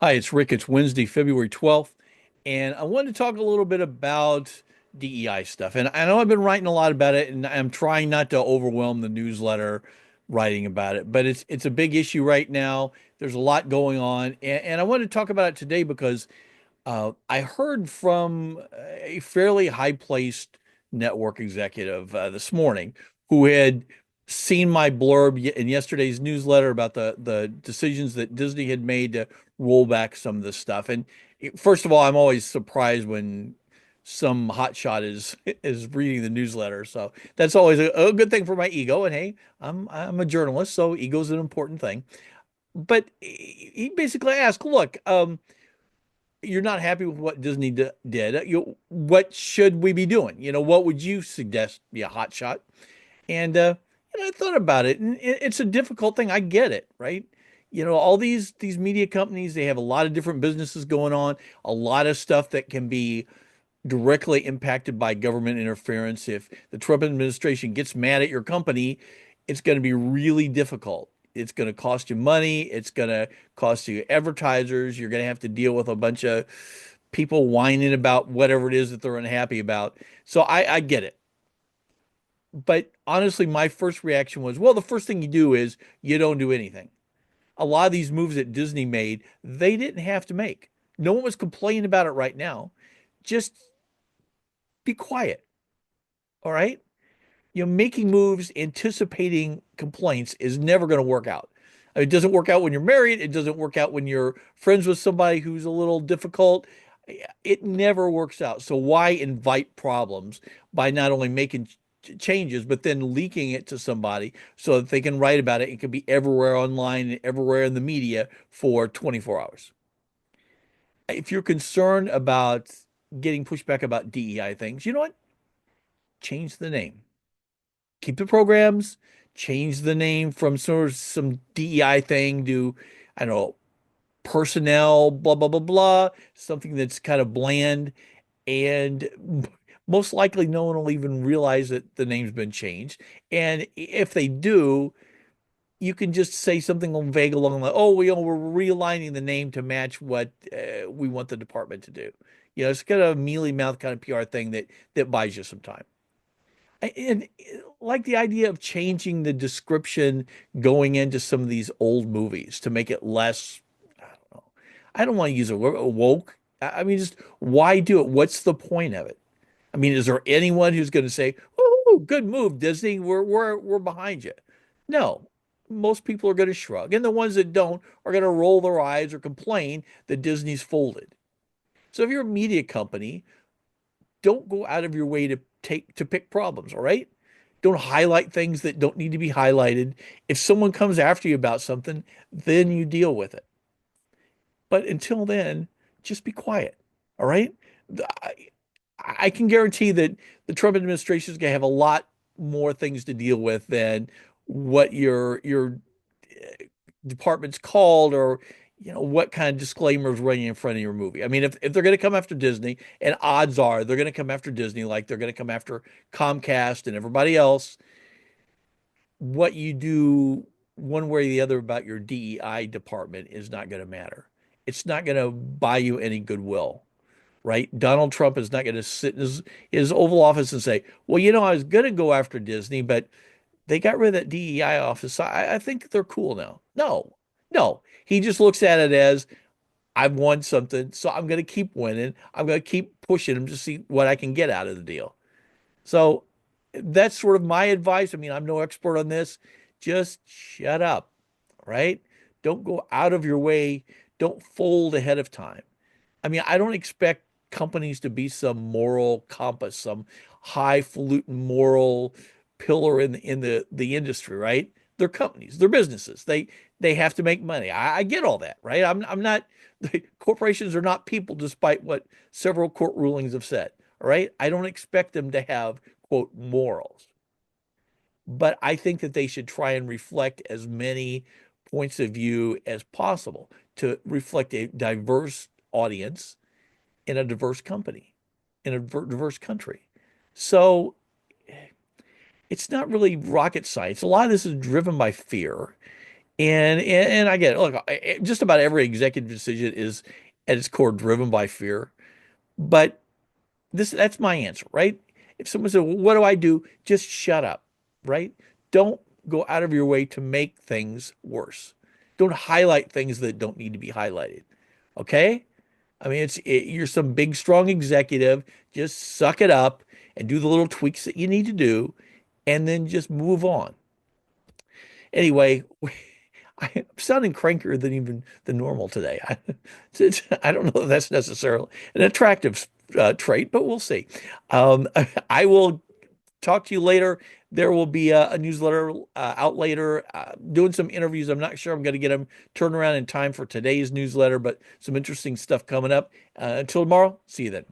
Hi, it's Rick. It's Wednesday, February 12th, and I wanted to talk a little bit about DEI stuff. And I know I've been writing a lot about it, and I'm trying not to overwhelm the newsletter writing about it, but it's a big issue right now. There's a lot going on, and I wanted to talk about it today because I heard from a fairly high-placed network executive this morning who had seen my blurb in yesterday's newsletter about the decisions that Disney had made to roll back some of this stuff. And first of all, I'm always surprised when some hotshot is reading the newsletter, so that's always a good thing for my ego. And hey, I'm a journalist, so ego's an important thing. But he basically asked, "Look, you're not happy with what Disney did. What should we be doing? What would you suggest be a hot shot?" And I thought about it, and it's a difficult thing. I get it, right? All these media companies, they have a lot of different businesses going on, a lot of stuff that can be directly impacted by government interference. If the Trump administration gets mad at your company, it's going to be really difficult. It's going to cost you money. It's going to cost you advertisers. You're going to have to deal with a bunch of people whining about whatever it is that they're unhappy about. So I get it. But honestly, my first reaction was, well, the first thing you do is you don't do anything. A lot of these moves that Disney made, they didn't have to make. No one was complaining about it right now. Just be quiet. All right. Making moves, anticipating complaints is never going to work out. It doesn't work out when you're married. It doesn't work out when you're friends with somebody who's a little difficult. It never works out. So why invite problems by not only making changes, but then leaking it to somebody so that they can write about it? It can be everywhere online and everywhere in the media for 24 hours. If you're concerned about getting pushback about DEI things, you know what? Change the name. Keep the programs, change the name from sort of some DEI thing to, I don't know, personnel, blah, blah, blah, blah, something that's kind of bland. And most likely no one will even realize that the name's been changed. And if they do, you can just say something vague along the, oh, we're realigning the name to match what we want the department to do. It's kind of a mealy mouth kind of PR thing that buys you some time. And like the idea of changing the description going into some of these old movies to make it less, I don't know. I don't want to use a word woke. I mean, just why do it? What's the point of it? I mean, is there anyone who's going to say, "Oh, good move, Disney. We're behind you"? No. Most people are going to shrug, and the ones that don't are going to roll their eyes or complain that Disney's folded. So if you're a media company, don't go out of your way to pick problems, all right? Don't highlight things that don't need to be highlighted. If someone comes after you about something, then you deal with it. But until then, just be quiet, all right? I, I can guarantee that the Trump administration is going to have a lot more things to deal with than what your department's called, or what kind of disclaimers running in front of your movie. I mean, if they're going to come after Disney, and odds are they're going to come after Disney like they're going to come after Comcast and everybody else, what you do one way or the other about your DEI department is not going to matter. It's not going to buy you any goodwill, right? Donald Trump is not going to sit in his Oval Office and say, well, I was going to go after Disney, but they got rid of that DEI office. I think they're cool now. No, no. He just looks at it as, I've won something, so I'm going to keep winning. I'm going to keep pushing him to see what I can get out of the deal. So that's sort of my advice. I mean, I'm no expert on this. Just shut up, right? Don't go out of your way. Don't fold ahead of time. I mean, I don't expect companies to be some moral compass, some highfalutin moral pillar in the industry, right? They're companies, they're businesses. They have to make money. I get all that, right? I'm not corporations are not people, despite what several court rulings have said. All right. I don't expect them to have quote morals, but I think that they should try and reflect as many points of view as possible to reflect a diverse audience in a diverse company, in a diverse country. So it's not really rocket science. A lot of this is driven by fear. And I get it. Look, just about every executive decision is at its core driven by fear. But that's my answer, right? If someone said, well, "What do I do?" Just shut up, right? Don't go out of your way to make things worse. Don't highlight things that don't need to be highlighted. Okay? I mean, you're some big, strong executive. Just suck it up and do the little tweaks that you need to do, and then just move on. Anyway, I'm sounding crankier than even the normal today. I don't know if that's necessarily an attractive trait, but we'll see. I will talk to you later. There will be a newsletter out later, doing some interviews. I'm not sure I'm going to get them turned around in time for today's newsletter, but some interesting stuff coming up. Until tomorrow, see you then.